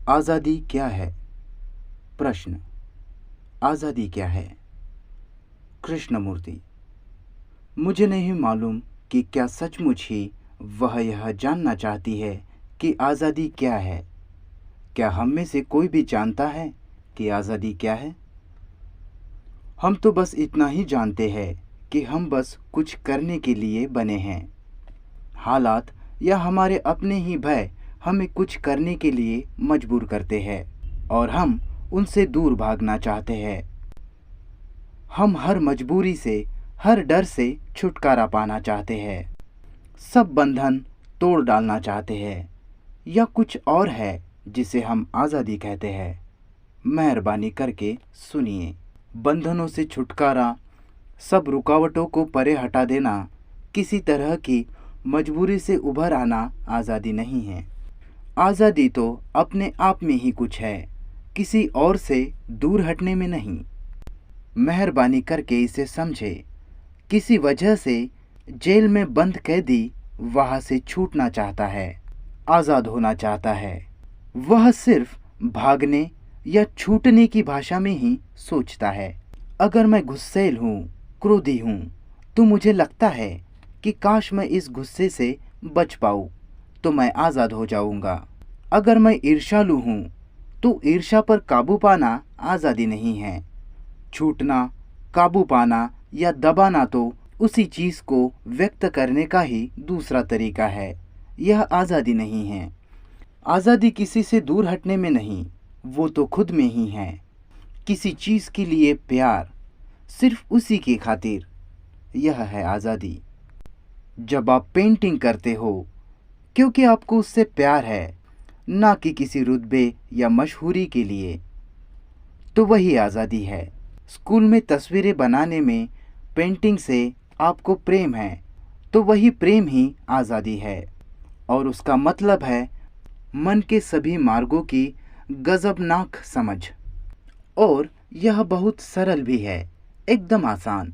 आज़ादी क्या है? प्रश्न। आज़ादी क्या है? कृष्णमूर्ति। मुझे नहीं मालूम कि क्या सचमुच ही वह यह जानना चाहती है कि आज़ादी क्या है। क्या हम में से कोई भी जानता है कि आज़ादी क्या है? हम तो बस इतना ही जानते हैं कि हम बस कुछ करने के लिए बने हैं। हालात या हमारे अपने ही भय हमें कुछ करने के लिए मजबूर करते हैं और हम उनसे दूर भागना चाहते हैं। हम हर मजबूरी से, हर डर से छुटकारा पाना चाहते हैं। सब बंधन तोड़ डालना चाहते हैं। या कुछ और है जिसे हम आज़ादी कहते हैं। मेहरबानी करके सुनिए। बंधनों से छुटकारा, सब रुकावटों को परे हटा देना, किसी तरह की मजबूरी से उभर आना आज़ादी नहीं है। आज़ादी तो अपने आप में ही कुछ है, किसी और से दूर हटने में नहीं। मेहरबानी करके इसे समझे। किसी वजह से जेल में बंद कैदी वहाँ से छूटना चाहता है, आज़ाद होना चाहता है। वह सिर्फ भागने या छूटने की भाषा में ही सोचता है। अगर मैं गुस्सैल हूँ, क्रोधी हूँ, तो मुझे लगता है कि काश मैं इस गुस्से से बच पाऊँ तो मैं आज़ाद हो जाऊँगा। अगर मैं ईर्ष्यालु हूँ तो ईर्ष्या पर काबू पाना आज़ादी नहीं है। छूटना, काबू पाना या दबाना तो उसी चीज़ को व्यक्त करने का ही दूसरा तरीका है। यह आज़ादी नहीं है। आज़ादी किसी से दूर हटने में नहीं, वो तो खुद में ही है। किसी चीज़ के लिए प्यार, सिर्फ उसी की खातिर, यह है आज़ादी। जब आप पेंटिंग करते हो क्योंकि आपको उससे प्यार है, ना कि किसी रुतबे या मशहूरी के लिए, तो वही आज़ादी है। स्कूल में तस्वीरें बनाने में पेंटिंग से आपको प्रेम है, तो वही प्रेम ही आज़ादी है। और उसका मतलब है मन के सभी मार्गों की गजबनाक समझ। और यह बहुत सरल भी है, एकदम आसान।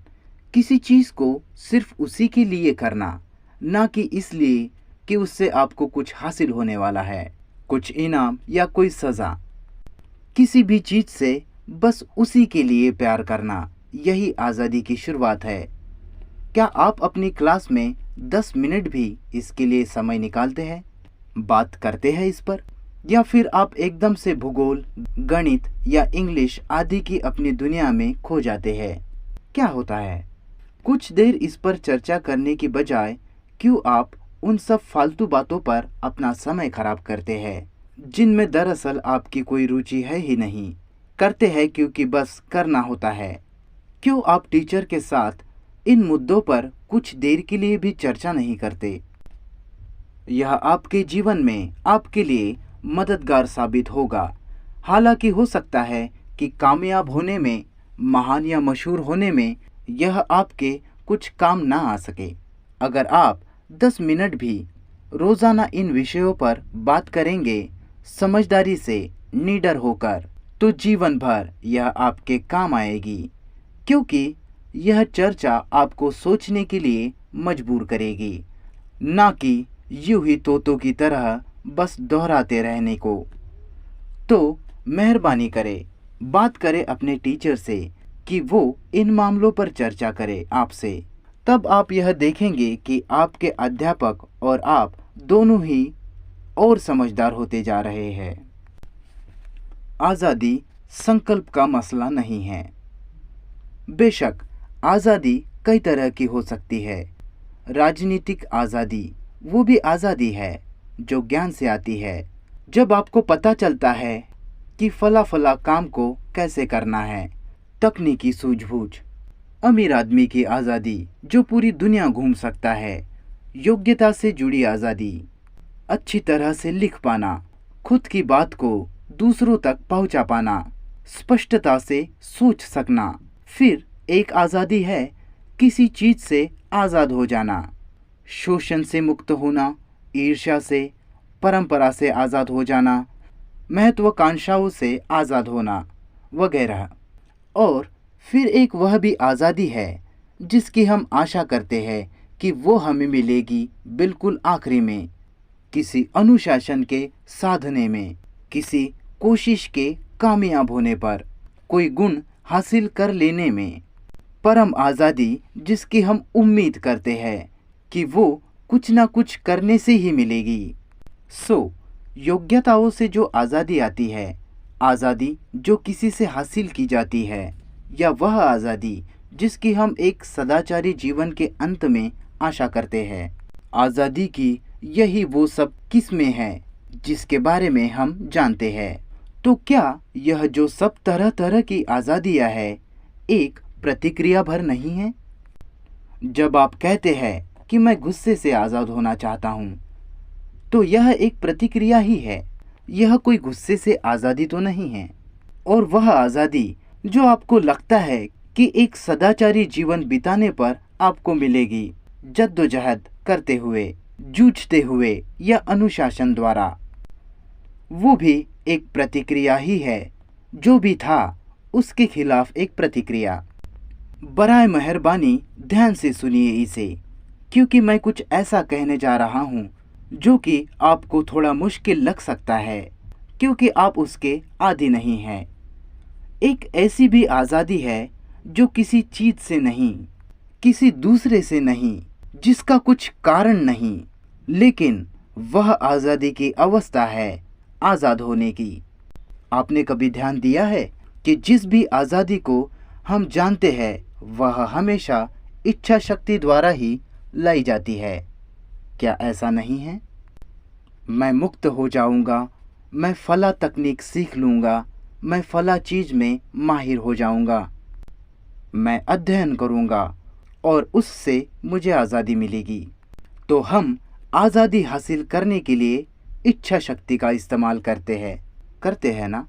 किसी चीज़ को सिर्फ उसी के लिए करना, ना कि इसलिए कि उससे आपको कुछ हासिल होने वाला है, कुछ इनाम या कोई सज़ा। किसी भी चीज़ से बस उसी के लिए प्यार करना, यही आज़ादी की शुरुआत है। क्या आप अपनी क्लास में 10 मिनट भी इसके लिए समय निकालते हैं, बात करते हैं इस पर? या फिर आप एकदम से भूगोल, गणित या इंग्लिश आदि की अपनी दुनिया में खो जाते हैं? क्या होता है? कुछ देर इस पर चर्चा करने की बजाय क्यों आप उन सब फालतू बातों पर अपना समय खराब करते हैं, जिनमें दरअसल आपकी कोई रुचि है ही नहीं? करते हैं क्योंकि बस करना होता है। क्यों आप टीचर के साथ इन मुद्दों पर कुछ देर के लिए भी चर्चा नहीं करते? यह आपके जीवन में आपके लिए मददगार साबित होगा। हालांकि हो सकता है कि कामयाब होने में, महान या मशहूर होने में यह आपके कुछ काम ना आ सके। अगर आप 10 मिनट भी रोज़ाना इन विषयों पर बात करेंगे, समझदारी से, निडर होकर, तो जीवन भर यह आपके काम आएगी, क्योंकि यह चर्चा आपको सोचने के लिए मजबूर करेगी, ना कि यूं ही तोतों की तरह बस दोहराते रहने को। तो मेहरबानी करें, बात करें अपने टीचर से कि वो इन मामलों पर चर्चा करे आपसे। तब आप यह देखेंगे कि आपके अध्यापक और आप दोनों ही और समझदार होते जा रहे हैं। आज़ादी संकल्प का मसला नहीं है। बेशक आज़ादी कई तरह की हो सकती है। राजनीतिक आज़ादी वो भी आज़ादी है जो ज्ञान से आती है। जब आपको पता चलता है कि फला फला काम को कैसे करना है, तकनीकी सूझबूझ। अमीर आदमी की आज़ादी जो पूरी दुनिया घूम सकता है। योग्यता से जुड़ी आज़ादी, अच्छी तरह से लिख पाना, खुद की बात को दूसरों तक पहुंचा पाना, स्पष्टता से सोच सकना। फिर एक आज़ादी है किसी चीज़ से आज़ाद हो जाना, शोषण से मुक्त होना, ईर्ष्या से, परंपरा से आज़ाद हो जाना, महत्वाकांक्षाओं से आज़ाद होना वगैरह। और फिर एक वह भी आज़ादी है जिसकी हम आशा करते हैं कि वो हमें मिलेगी बिल्कुल आखिरी में, किसी अनुशासन के साधने में, किसी कोशिश के कामयाब होने पर, कोई गुण हासिल कर लेने में। परम आज़ादी जिसकी हम उम्मीद करते हैं कि वो कुछ ना कुछ करने से ही मिलेगी। योग्यताओं से जो आज़ादी आती है, आज़ादी जो किसी से हासिल की जाती है, या वह आज़ादी जिसकी हम एक सदाचारी जीवन के अंत में आशा करते हैं। आज़ादी की यही वो सब किस्में हैं जिसके बारे में हम जानते हैं। तो क्या यह जो सब तरह तरह की आज़ादियाँ है एक प्रतिक्रिया भर नहीं है? जब आप कहते हैं कि मैं गुस्से से आज़ाद होना चाहता हूँ, तो यह एक प्रतिक्रिया ही है। यह कोई गुस्से से आज़ादी तो नहीं है। और वह आज़ादी जो आपको लगता है कि एक सदाचारी जीवन बिताने पर आपको मिलेगी, जद्दोजहद करते हुए, जूझते हुए या अनुशासन द्वारा, वो भी एक प्रतिक्रिया ही है। जो भी था उसके खिलाफ एक प्रतिक्रिया। बराए मेहरबानी ध्यान से सुनिए इसे, क्योंकि मैं कुछ ऐसा कहने जा रहा हूँ जो कि आपको थोड़ा मुश्किल लग सकता है, क्योंकि आप उसके आदी नहीं हैं। एक ऐसी भी आज़ादी है जो किसी चीज़ से नहीं, किसी दूसरे से नहीं, जिसका कुछ कारण नहीं, लेकिन वह आज़ादी की अवस्था है आज़ाद होने की। आपने कभी ध्यान दिया है कि जिस भी आज़ादी को हम जानते हैं वह हमेशा इच्छा शक्ति द्वारा ही लाई जाती है? क्या ऐसा नहीं है? मैं मुक्त हो जाऊंगा, मैं फला तकनीक सीख लूंगा, मैं फला चीज़ में माहिर हो जाऊंगा, मैं अध्ययन करूंगा और उससे मुझे आज़ादी मिलेगी। तो हम आज़ादी हासिल करने के लिए इच्छा शक्ति का इस्तेमाल करते हैं ना?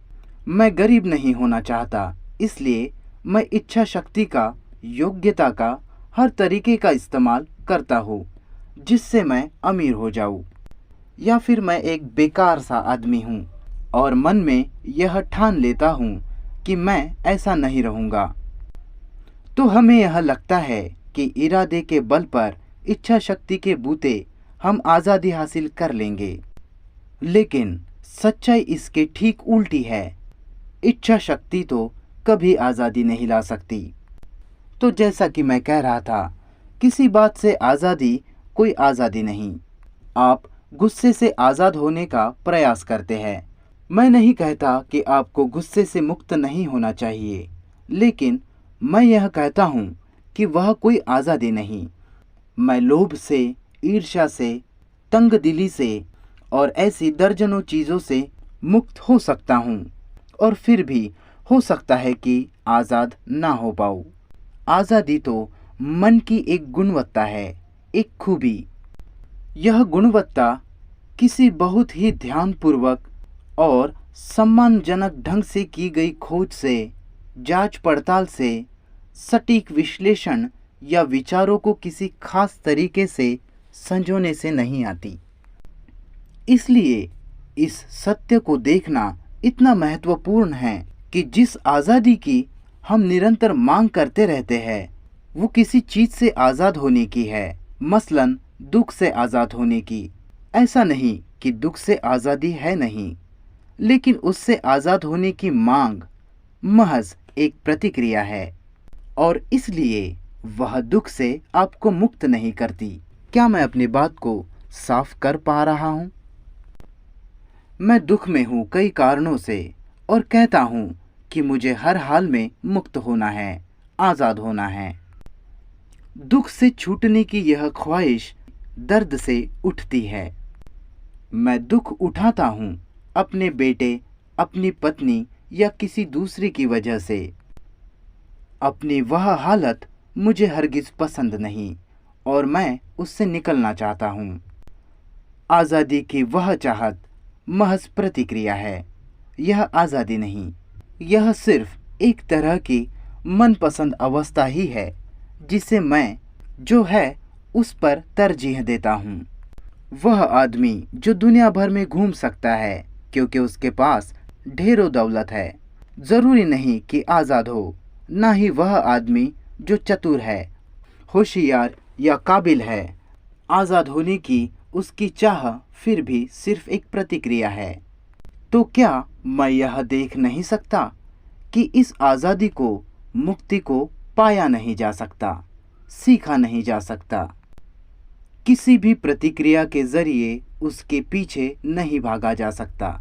मैं गरीब नहीं होना चाहता, इसलिए मैं इच्छा शक्ति का, योग्यता का हर तरीके का इस्तेमाल करता हूँ जिससे मैं अमीर हो जाऊँ। या फिर मैं एक बेकार सा आदमी हूँ और मन में यह ठान लेता हूँ कि मैं ऐसा नहीं रहूँगा। तो हमें यह लगता है कि इरादे के बल पर, इच्छा शक्ति के बूते हम आज़ादी हासिल कर लेंगे। लेकिन सच्चाई इसके ठीक उल्टी है। इच्छा शक्ति तो कभी आज़ादी नहीं ला सकती। तो जैसा कि मैं कह रहा था, किसी बात से आज़ादी कोई आज़ादी नहीं। आप गुस्से से आज़ाद होने का प्रयास करते हैं। मैं नहीं कहता कि आपको गुस्से से मुक्त नहीं होना चाहिए, लेकिन मैं यह कहता हूँ कि वह कोई आज़ादी नहीं। मैं लोभ से, ईर्ष्या से, तंगदिली से और ऐसी दर्जनों चीज़ों से मुक्त हो सकता हूँ, और फिर भी हो सकता है कि आज़ाद ना हो पाऊँ। आज़ादी तो मन की एक गुणवत्ता है, एक खूबी। यह गुणवत्ता किसी बहुत ही ध्यानपूर्वक और सम्मानजनक ढंग से की गई खोज से, जांच पड़ताल से, सटीक विश्लेषण या विचारों को किसी खास तरीके से संजोने से नहीं आती। इसलिए इस सत्य को देखना इतना महत्वपूर्ण है कि जिस आज़ादी की हम निरंतर मांग करते रहते हैं, वो किसी चीज़ से आज़ाद होने की है, मसलन दुख से आज़ाद होने की। ऐसा नहीं कि दुख से आज़ादी है नहीं, लेकिन उससे आज़ाद होने की मांग महज एक प्रतिक्रिया है, और इसलिए वह दुख से आपको मुक्त नहीं करती। क्या मैं अपनी बात को साफ कर पा रहा हूँ? मैं दुख में हूँ कई कारणों से, और कहता हूँ कि मुझे हर हाल में मुक्त होना है, आज़ाद होना है। दुख से छूटने की यह ख्वाहिश दर्द से उठती है। मैं दुख उठाता हूँ अपने बेटे, अपनी पत्नी या किसी दूसरे की वजह से। अपनी वह हालत मुझे हरगिज़ पसंद नहीं, और मैं उससे निकलना चाहता हूँ। आज़ादी की वह चाहत महज प्रतिक्रिया है, यह आज़ादी नहीं। यह सिर्फ एक तरह की मनपसंद अवस्था ही है जिसे मैं जो है उस पर तरजीह देता हूँ। वह आदमी जो दुनिया भर में घूम सकता है क्योंकि उसके पास ढेरों दौलत है, ज़रूरी नहीं कि आज़ाद हो। ना ही वह आदमी जो चतुर है, होशियार या काबिल है। आज़ाद होने की उसकी चाह फिर भी सिर्फ एक प्रतिक्रिया है। तो क्या मैं यह देख नहीं सकता कि इस आज़ादी को, मुक्ति को पाया नहीं जा सकता, सीखा नहीं जा सकता? किसी भी प्रतिक्रिया के जरिए उसके पीछे नहीं भागा जा सकता।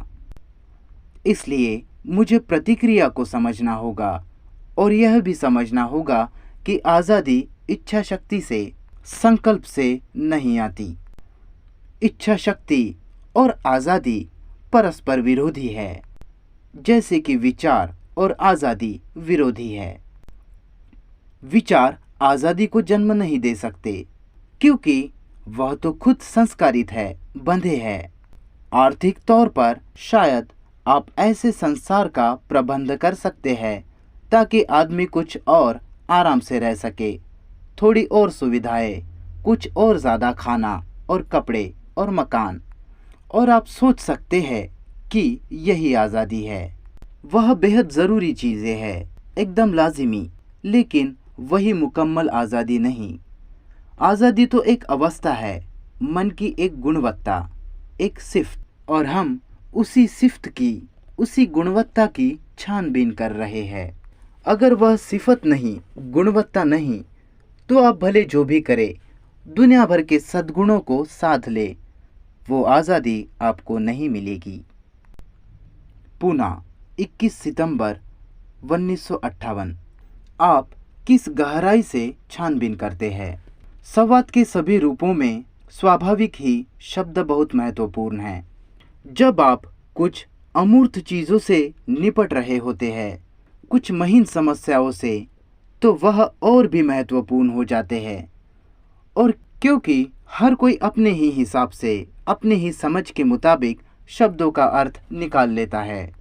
इसलिए मुझे प्रतिक्रिया को समझना होगा और यह भी समझना होगा कि आज़ादी इच्छा शक्ति से, संकल्प से नहीं आती। इच्छा शक्ति और आज़ादी परस्पर विरोधी है, जैसे कि विचार और आज़ादी विरोधी है। विचार आज़ादी को जन्म नहीं दे सकते, क्योंकि वह तो खुद संस्कारित है, बंधे है। आर्थिक तौर पर शायद आप ऐसे संसार का प्रबंध कर सकते हैं ताकि आदमी कुछ और आराम से रह सके, थोड़ी और सुविधाएं, कुछ और ज़्यादा खाना और कपड़े और मकान, और आप सोच सकते हैं कि यही आज़ादी है। वह बेहद ज़रूरी चीज़ें हैं, एकदम लाजिमी, लेकिन वही मुकम्मल आज़ादी नहीं। आज़ादी तो एक अवस्था है, मन की एक गुणवत्ता, एक सिफ्त, और हम उसी सिफ्त की, उसी गुणवत्ता की छानबीन कर रहे हैं। अगर वह सिफत नहीं, गुणवत्ता नहीं, तो आप भले जो भी करें, दुनिया भर के सद्गुणों को साध ले, वो आज़ादी आपको नहीं मिलेगी। पूना, 21 सितंबर 1958। आप किस गहराई से छानबीन करते हैं? संवाद के सभी रूपों में स्वाभाविक ही शब्द बहुत महत्वपूर्ण हैं। जब आप कुछ अमूर्त चीज़ों से निपट रहे होते हैं, कुछ महीन समस्याओं से, तो वह और भी महत्वपूर्ण हो जाते हैं। और क्योंकि हर कोई अपने ही हिसाब से, अपने ही समझ के मुताबिक शब्दों का अर्थ निकाल लेता है।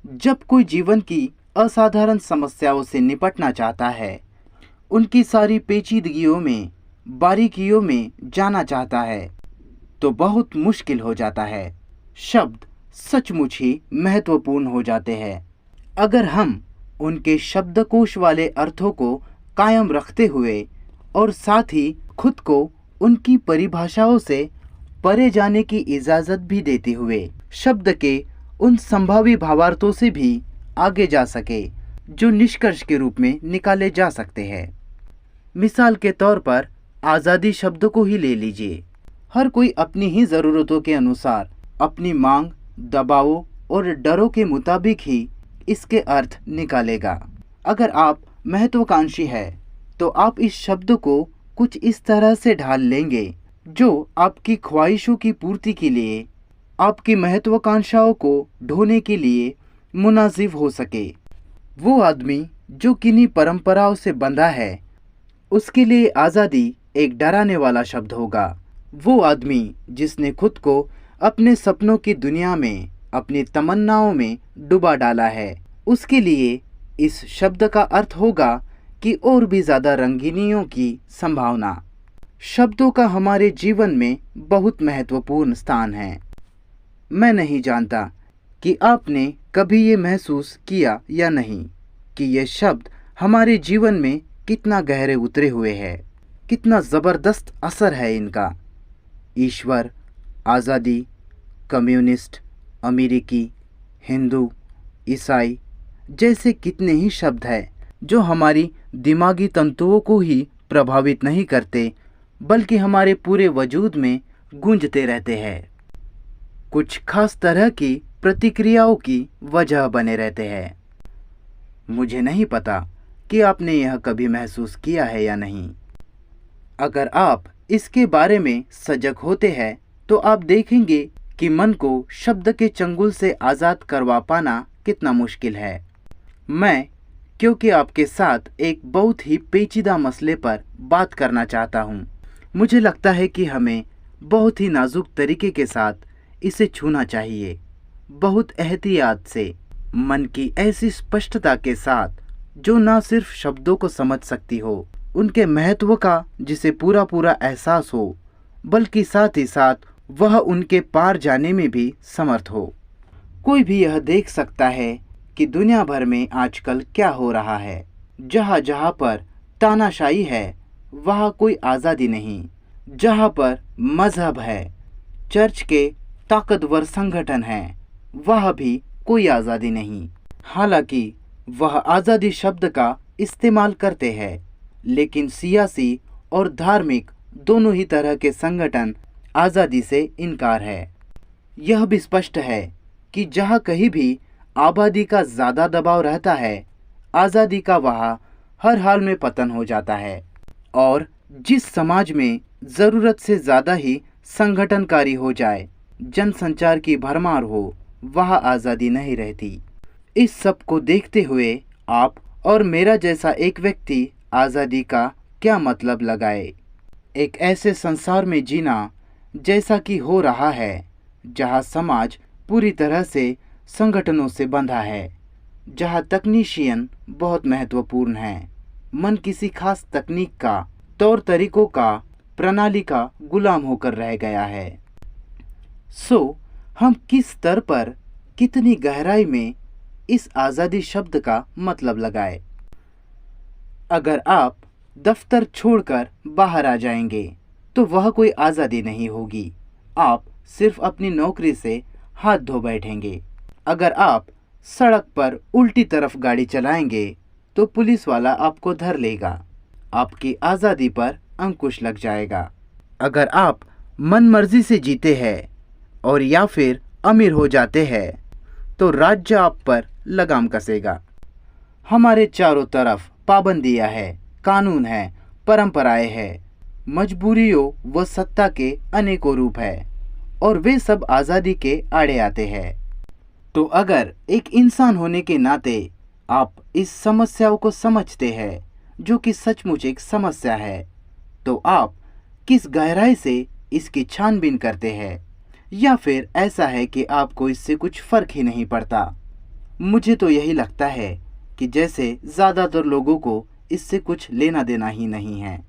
जब कोई जीवन की असाधारण समस्याओं से निपटना चाहता है, उनकी सारी पेचीदगियों में, बारीकियों में जाना चाहता है, तो बहुत मुश्किल हो जाता है। शब्द सचमुच ही महत्वपूर्ण हो जाते हैं। अगर हम उनके शब्दकोश वाले अर्थों को कायम रखते हुए और साथ ही खुद को उनकी परिभाषाओं से परे जाने की इजाज़त भी देते हुए शब्द के उन संभावी भावार्थों से भी आगे जा सके जो निष्कर्ष के रूप में निकाले जा सकते हैं। मिसाल के तौर पर आज़ादी शब्द को ही ले लीजिए। हर कोई अपनी ही ज़रूरतों के अनुसार, अपनी मांग, दबावों और डरों के मुताबिक ही इसके अर्थ निकालेगा। अगर आप महत्वाकांक्षी है तो आप इस शब्द को कुछ इस तरह से ढाल लेंगे जो आपकी ख्वाहिशों की पूर्ति के लिए, आपकी महत्वाकांक्षाओं को ढोने के लिए मुनासिब हो सके। वो आदमी जो किन्हीं परंपराओं से बंधा है, उसके लिए आज़ादी एक डराने वाला शब्द होगा। वो आदमी जिसने खुद को अपने सपनों की दुनिया में, अपनी तमन्नाओं में डुबा डाला है, उसके लिए इस शब्द का अर्थ होगा कि और भी ज़्यादा रंगीनियों की संभावना। शब्दों का हमारे जीवन में बहुत महत्वपूर्ण स्थान है। मैं नहीं जानता कि आपने कभी ये महसूस किया या नहीं कि ये शब्द हमारे जीवन में कितना गहरे उतरे हुए हैं, कितना ज़बरदस्त असर है इनका। ईश्वर, आज़ादी, कम्युनिस्ट, अमेरिकी, हिंदू, ईसाई जैसे कितने ही शब्द हैं जो हमारी दिमागी तंतुओं को ही प्रभावित नहीं करते, बल्कि हमारे पूरे वजूद में गूंजते रहते हैं, कुछ खास तरह की प्रतिक्रियाओं की वजह बने रहते हैं। मुझे नहीं पता कि आपने यह कभी महसूस किया है या नहीं। अगर आप इसके बारे में सजग होते हैं तो आप देखेंगे कि मन को शब्द के चंगुल से आज़ाद करवा पाना कितना मुश्किल है। मैं क्योंकि आपके साथ एक बहुत ही पेचीदा मसले पर बात करना चाहता हूँ। मुझे लगता है कि हमें बहुत ही नाजुक तरीके के साथ इसे छूना चाहिए, बहुत एहतियात से, मन की ऐसी स्पष्टता के साथ जो न सिर्फ शब्दों को समझ सकती हो, उनके महत्व का जिसे पूरा पूरा एहसास हो, बल्कि साथ ही साथ वह उनके पार जाने में भी समर्थ हो। कोई भी यह देख सकता है कि दुनिया भर में आजकल क्या हो रहा है। जहाँ जहाँ पर तानाशाही है वहाँ कोई आज़ादी नहीं। जहाँ पर मज़हब है, चर्च के ताकतवर संगठन हैं, वह भी कोई आज़ादी नहीं। हालांकि वह आज़ादी शब्द का इस्तेमाल करते हैं, लेकिन सियासी और धार्मिक दोनों ही तरह के संगठन आज़ादी से इनकार है। यह भी स्पष्ट है कि जहाँ कहीं भी आबादी का ज़्यादा दबाव रहता है, आज़ादी का वहाँ हर हाल में पतन हो जाता है। और जिस समाज में ज़रूरत से ज़्यादा ही संगठनकारी हो जाए, जनसंचार की भरमार हो, वहाँ आज़ादी नहीं रहती। इस सब को देखते हुए आप और मेरा जैसा एक व्यक्ति आज़ादी का क्या मतलब लगाए। एक ऐसे संसार में जीना जैसा कि हो रहा है, जहाँ समाज पूरी तरह से संगठनों से बंधा है, जहाँ तकनीशियन बहुत महत्वपूर्ण हैं, मन किसी खास तकनीक का, तौर तरीकों का, प्रणाली का गुलाम होकर रह गया है। हम किस स्तर पर, कितनी गहराई में इस आज़ादी शब्द का मतलब लगाए। अगर आप दफ्तर छोड़कर बाहर आ जाएंगे तो वह कोई आज़ादी नहीं होगी, आप सिर्फ अपनी नौकरी से हाथ धो बैठेंगे। अगर आप सड़क पर उल्टी तरफ गाड़ी चलाएंगे तो पुलिस वाला आपको धर लेगा, आपकी आज़ादी पर अंकुश लग जाएगा। अगर आप मनमर्जी से जीते हैं और या फिर अमीर हो जाते हैं तो राज्य आप पर लगाम कसेगा। हमारे चारों तरफ पाबंदियां हैं, कानून है, परंपराएं हैं, मजबूरियों व सत्ता के अनेकों रूप हैं और वे सब आज़ादी के आड़े आते हैं। तो अगर एक इंसान होने के नाते आप इस समस्याओं को समझते हैं, जो कि सचमुच एक समस्या है, तो आप किस गहराई से इसकी छानबीन करते हैं, या फिर ऐसा है कि आपको इससे कुछ फर्क ही नहीं पड़ता। मुझे तो यही लगता है कि जैसे ज़्यादातर लोगों को इससे कुछ लेना देना ही नहीं है।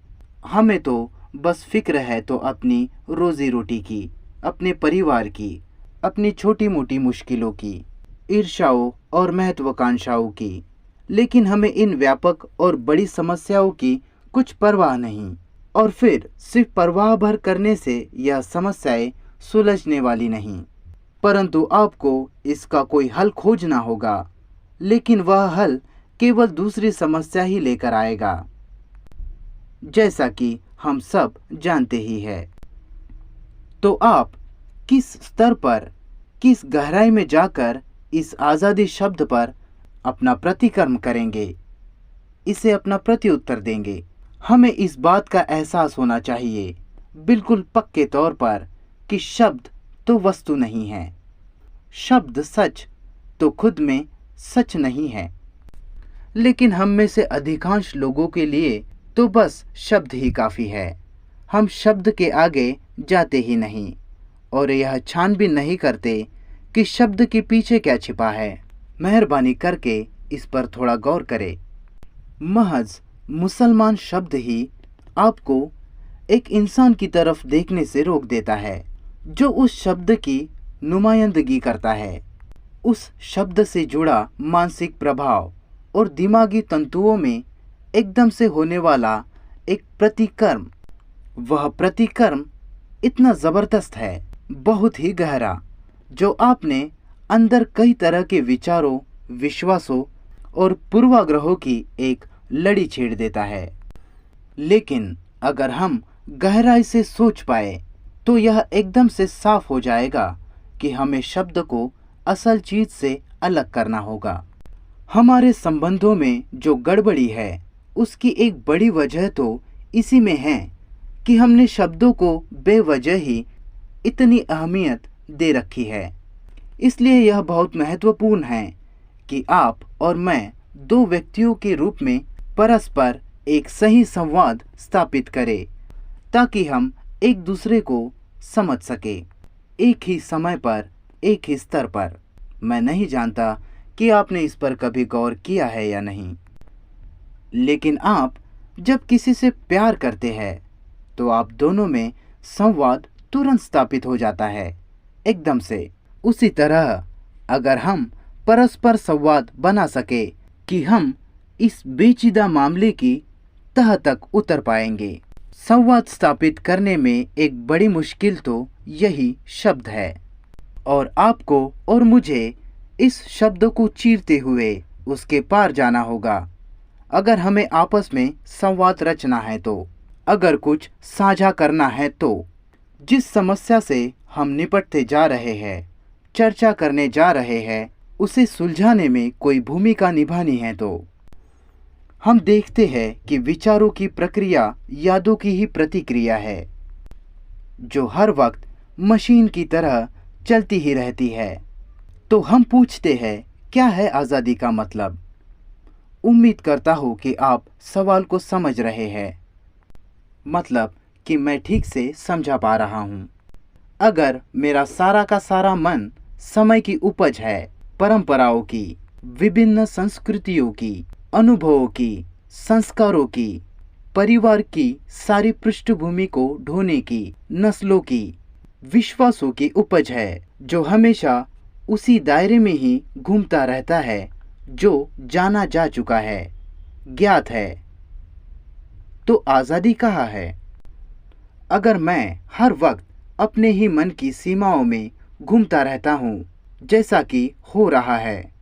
हमें तो बस फिक्र है तो अपनी रोज़ी रोटी की, अपने परिवार की, अपनी छोटी मोटी मुश्किलों की, ईर्ष्याओं और महत्वाकांक्षाओं की, लेकिन हमें इन व्यापक और बड़ी समस्याओं की कुछ परवाह नहीं। और फिर सिर्फ परवाह भर करने से यह समस्याएं सुलझने वाली नहीं, परंतु आपको इसका कोई हल खोजना होगा, लेकिन वह हल केवल दूसरी समस्या ही लेकर आएगा, जैसा कि हम सब जानते ही हैं। तो आप किस स्तर पर, किस गहराई में जाकर इस आज़ादी शब्द पर अपना प्रतिकर्म करेंगे, इसे अपना प्रत्युत्तर देंगे। हमें इस बात का एहसास होना चाहिए बिल्कुल पक्के तौर पर कि शब्द तो वस्तु नहीं है, शब्द सच तो खुद में सच नहीं है, लेकिन हम में से अधिकांश लोगों के लिए तो बस शब्द ही काफ़ी है। हम शब्द के आगे जाते ही नहीं और यह छानबीन नहीं करते कि शब्द के पीछे क्या छिपा है। मेहरबानी करके इस पर थोड़ा गौर करें। महज मुसलमान शब्द ही आपको एक इंसान की तरफ देखने से रोक देता है, जो उस शब्द की नुमाइंदगी करता है। उस शब्द से जुड़ा मानसिक प्रभाव और दिमागी तंतुओं में एकदम से होने वाला एक प्रतिकर्म, वह प्रतिकर्म इतना ज़बरदस्त है, बहुत ही गहरा, जो आपने अंदर कई तरह के विचारों, विश्वासों और पूर्वाग्रहों की एक लड़ी छेड़ देता है। लेकिन अगर हम गहराई से सोच पाए तो यह एकदम से साफ हो जाएगा कि हमें शब्द को असल चीज से अलग करना होगा। हमारे संबंधों में जो गड़बड़ी है उसकी एक बड़ी वजह तो इसी में है कि हमने शब्दों को बेवजह ही इतनी अहमियत दे रखी है। इसलिए यह बहुत महत्वपूर्ण है कि आप और मैं दो व्यक्तियों के रूप में परस्पर एक सही संवाद स्थापित करें, ताकि हम एक दूसरे को समझ सके, एक ही समय पर, एक ही स्तर पर। मैं नहीं जानता कि आपने इस पर कभी गौर किया है या नहीं, लेकिन आप जब किसी से प्यार करते हैं तो आप दोनों में संवाद तुरंत स्थापित हो जाता है, एकदम से। उसी तरह अगर हम परस्पर संवाद बना सके कि हम इस पेचीदा मामले की तह तक उतर पाएंगे। संवाद स्थापित करने में एक बड़ी मुश्किल तो यही शब्द है। और आपको और मुझे इस शब्द को चीरते हुए उसके पार जाना होगा। अगर हमें आपस में संवाद रचना है तो, अगर कुछ साझा करना है तो, जिस समस्या से हम निपटते जा रहे हैं, चर्चा करने जा रहे हैं, उसे सुलझाने में कोई भूमिका निभानी है तो हम देखते हैं कि विचारों की प्रक्रिया यादों की ही प्रतिक्रिया है, जो हर वक्त मशीन की तरह चलती ही रहती है। तो हम पूछते हैं, क्या है आज़ादी का मतलब? उम्मीद करता हूँ कि आप सवाल को समझ रहे हैं, मतलब कि मैं ठीक से समझा पा रहा हूँ। अगर मेरा सारा का सारा मन समय की उपज है, परंपराओं की, विभिन्न संस्कृतियों की, अनुभवों की, संस्कारों की, परिवार की सारी पृष्ठभूमि को ढोने की, नस्लों की, विश्वासों की उपज है, जो हमेशा उसी दायरे में ही घूमता रहता है जो जाना जा चुका है, ज्ञात है, तो आज़ादी कहाँ है? अगर मैं हर वक्त अपने ही मन की सीमाओं में घूमता रहता हूँ, जैसा कि हो रहा है,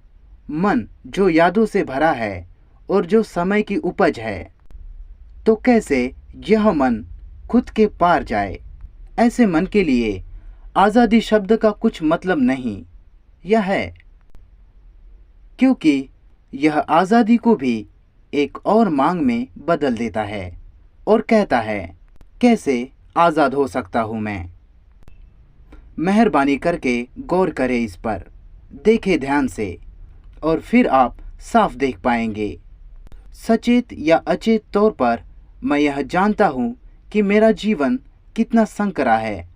मन जो यादों से भरा है और जो समय की उपज है, तो कैसे यह मन खुद के पार जाए? ऐसे मन के लिए आज़ादी शब्द का कुछ मतलब नहीं, यह है, क्योंकि यह आज़ादी को भी एक और मांग में बदल देता है और कहता है, कैसे आज़ाद हो सकता हूँ मैं? मेहरबानी करके गौर करें इस पर, देखें ध्यान से, और फिर आप साफ देख पाएंगे। सचेत या अचेत तौर पर मैं यह जानता हूँ कि मेरा जीवन कितना संकरा है,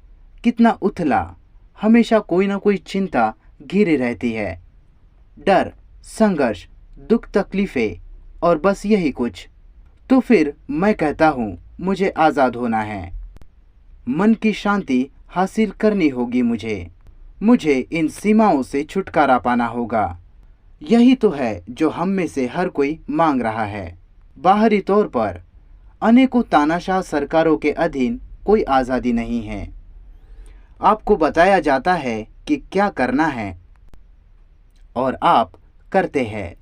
कितना उथला, हमेशा कोई ना कोई चिंता घिरे रहती है, डर, संघर्ष, दुख, तकलीफें, और बस यही कुछ। तो फिर मैं कहता हूँ, मुझे आज़ाद होना है, मन की शांति हासिल करनी होगी, मुझे इन सीमाओं से छुटकारा पाना होगा। यही तो है जो हम में से हर कोई मांग रहा है। बाहरी तौर पर अनेकों तानाशाह सरकारों के अधीन कोई आज़ादी नहीं है। आपको बताया जाता है कि क्या करना है और आप करते हैं,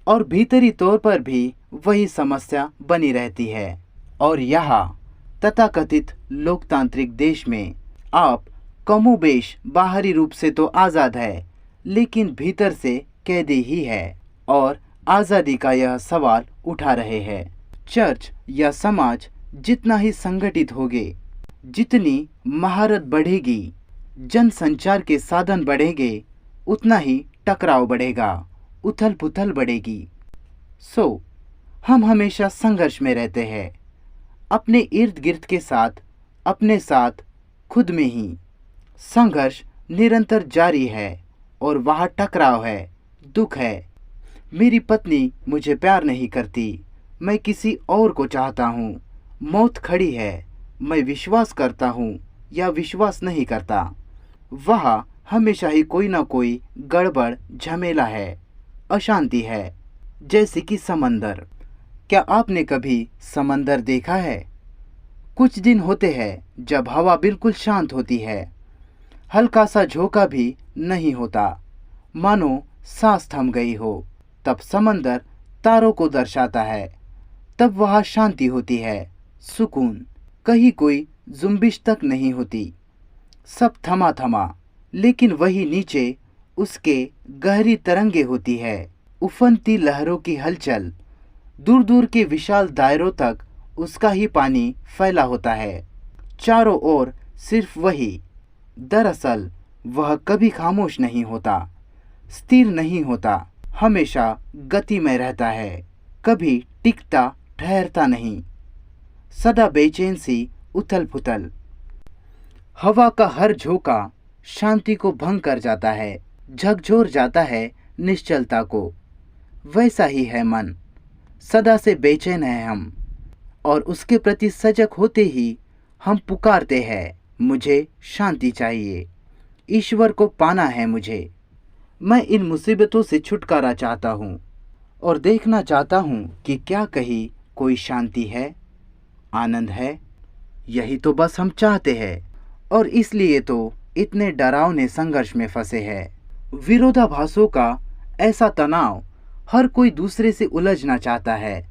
और भीतरी तौर पर भी वही समस्या बनी रहती है। और यहाँ तथाकथित लोकतांत्रिक देश में आप कमोबेश बाहरी रूप से तो आज़ाद है, लेकिन भीतर से कैदी ही है, और आज़ादी का यह सवाल उठा रहे हैं। चर्च या समाज जितना ही संगठित होगे, जितनी महारत बढ़ेगी, जनसंचार के साधन बढ़ेंगे, उतना ही टकराव बढ़ेगा, उथल पुथल बढ़ेगी। हम हमेशा संघर्ष में रहते हैं, अपने इर्द गिर्द के साथ, अपने साथ, खुद में ही। संघर्ष निरंतर जारी है और वहाँ टकराव है, दुख है। मेरी पत्नी मुझे प्यार नहीं करती, मैं किसी और को चाहता हूँ। मौत खड़ी है, मैं विश्वास करता हूँ या विश्वास नहीं करता। वहाँ हमेशा ही कोई ना कोई गड़बड़ झमेला है, अशांति है, जैसे कि समंदर। क्या आपने कभी समंदर देखा है? कुछ दिन होते हैं जब हवा बिल्कुल शांत होती है, हल्का सा झोंका भी नहीं होता, मानो सांस थम गई हो। तब समंदर तारों को दर्शाता है, तब वहाँ शांति होती है, सुकून, कहीं कोई जुम्बिश तक नहीं होती, सब थमा थमा। लेकिन वही नीचे उसके गहरी तरंगे होती है, उफनती लहरों की हलचल, दूर दूर के विशाल दायरों तक उसका ही पानी फैला होता है, चारों ओर सिर्फ वही। दरअसल वह कभी खामोश नहीं होता, स्थिर नहीं होता, हमेशा गति में रहता है, कभी टिकता ठहरता नहीं, सदा बेचैन सी उथल पुथल। हवा का हर झोंका शांति को भंग कर जाता है, झकझोर जाता है निश्चलता को। वैसा ही है मन, सदा से बेचैन है हम, और उसके प्रति सजग होते ही हम पुकारते हैं, मुझे शांति चाहिए, ईश्वर को पाना है मुझे। मैं इन मुसीबतों से छुटकारा चाहता हूँ और देखना चाहता हूँ कि क्या कहीं कोई शांति है, आनंद है। यही तो बस हम चाहते हैं, और इसलिए तो इतने डरावने संघर्ष में फंसे हैं। विरोधाभासों का ऐसा तनाव, हर कोई दूसरे से उलझना चाहता है।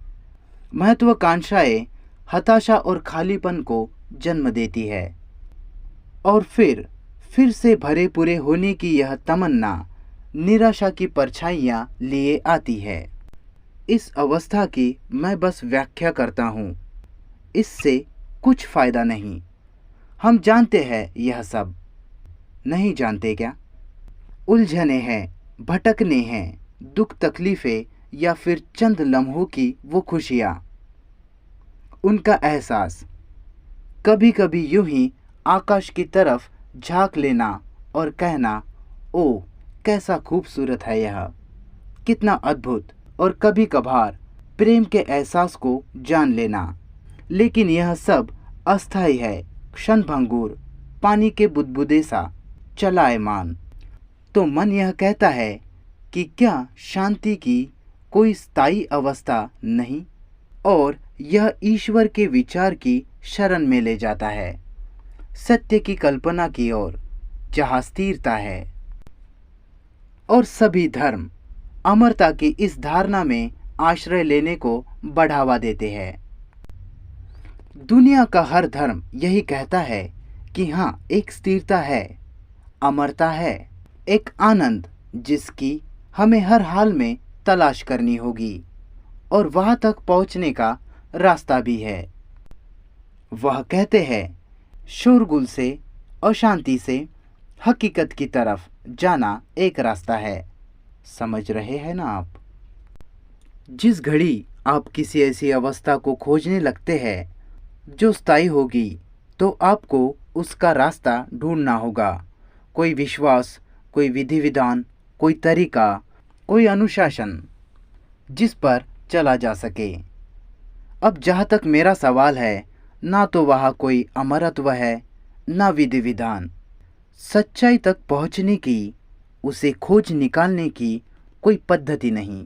महत्वाकांक्षाएं हताशा और खालीपन को जन्म देती है और फिर से भरे पूरे होने की यह तमन्ना निराशा की परछाइयां लिए आती है। इस अवस्था की मैं बस व्याख्या करता हूँ, इससे कुछ फायदा नहीं। हम जानते हैं यह सब, नहीं जानते क्या? उलझने हैं, भटकने हैं, दुख तकलीफें या फिर चंद लम्हों की वो खुशियाँ, उनका एहसास। कभी कभी यूं ही आकाश की तरफ झांक लेना और कहना, ओ कैसा खूबसूरत है यह, कितना अद्भुत। और कभी कभार प्रेम के एहसास को जान लेना। लेकिन यह सब अस्थायी है, क्षणभंगुर, पानी के बुदबुदे सा चलायमान। तो मन यह कहता है कि क्या शांति की कोई स्थायी अवस्था नहीं? और यह ईश्वर के विचार की शरण में ले जाता है, सत्य की कल्पना की ओर, जहाँ स्थिरता है। और सभी धर्म अमरता की इस धारणा में आश्रय लेने को बढ़ावा देते हैं। दुनिया का हर धर्म यही कहता है कि हाँ, एक स्थिरता है, अमरता है, एक आनंद जिसकी हमें हर हाल में तलाश करनी होगी और वहां तक पहुंचने का रास्ता भी है। वह कहते हैं, शोरगुल से, अशांति से हकीकत की तरफ जाना एक रास्ता है। समझ रहे हैं ना आप? जिस घड़ी आप किसी ऐसी अवस्था को खोजने लगते हैं जो स्थायी होगी, तो आपको उसका रास्ता ढूंढना होगा। कोई विश्वास, कोई विधि विधान, कोई तरीका, कोई अनुशासन जिस पर चला जा सके। अब जहाँ तक मेरा सवाल है, ना तो वहाँ कोई अमरत्व है, ना विधि विधान। सच्चाई तक पहुँचने की, उसे खोज निकालने की कोई पद्धति नहीं।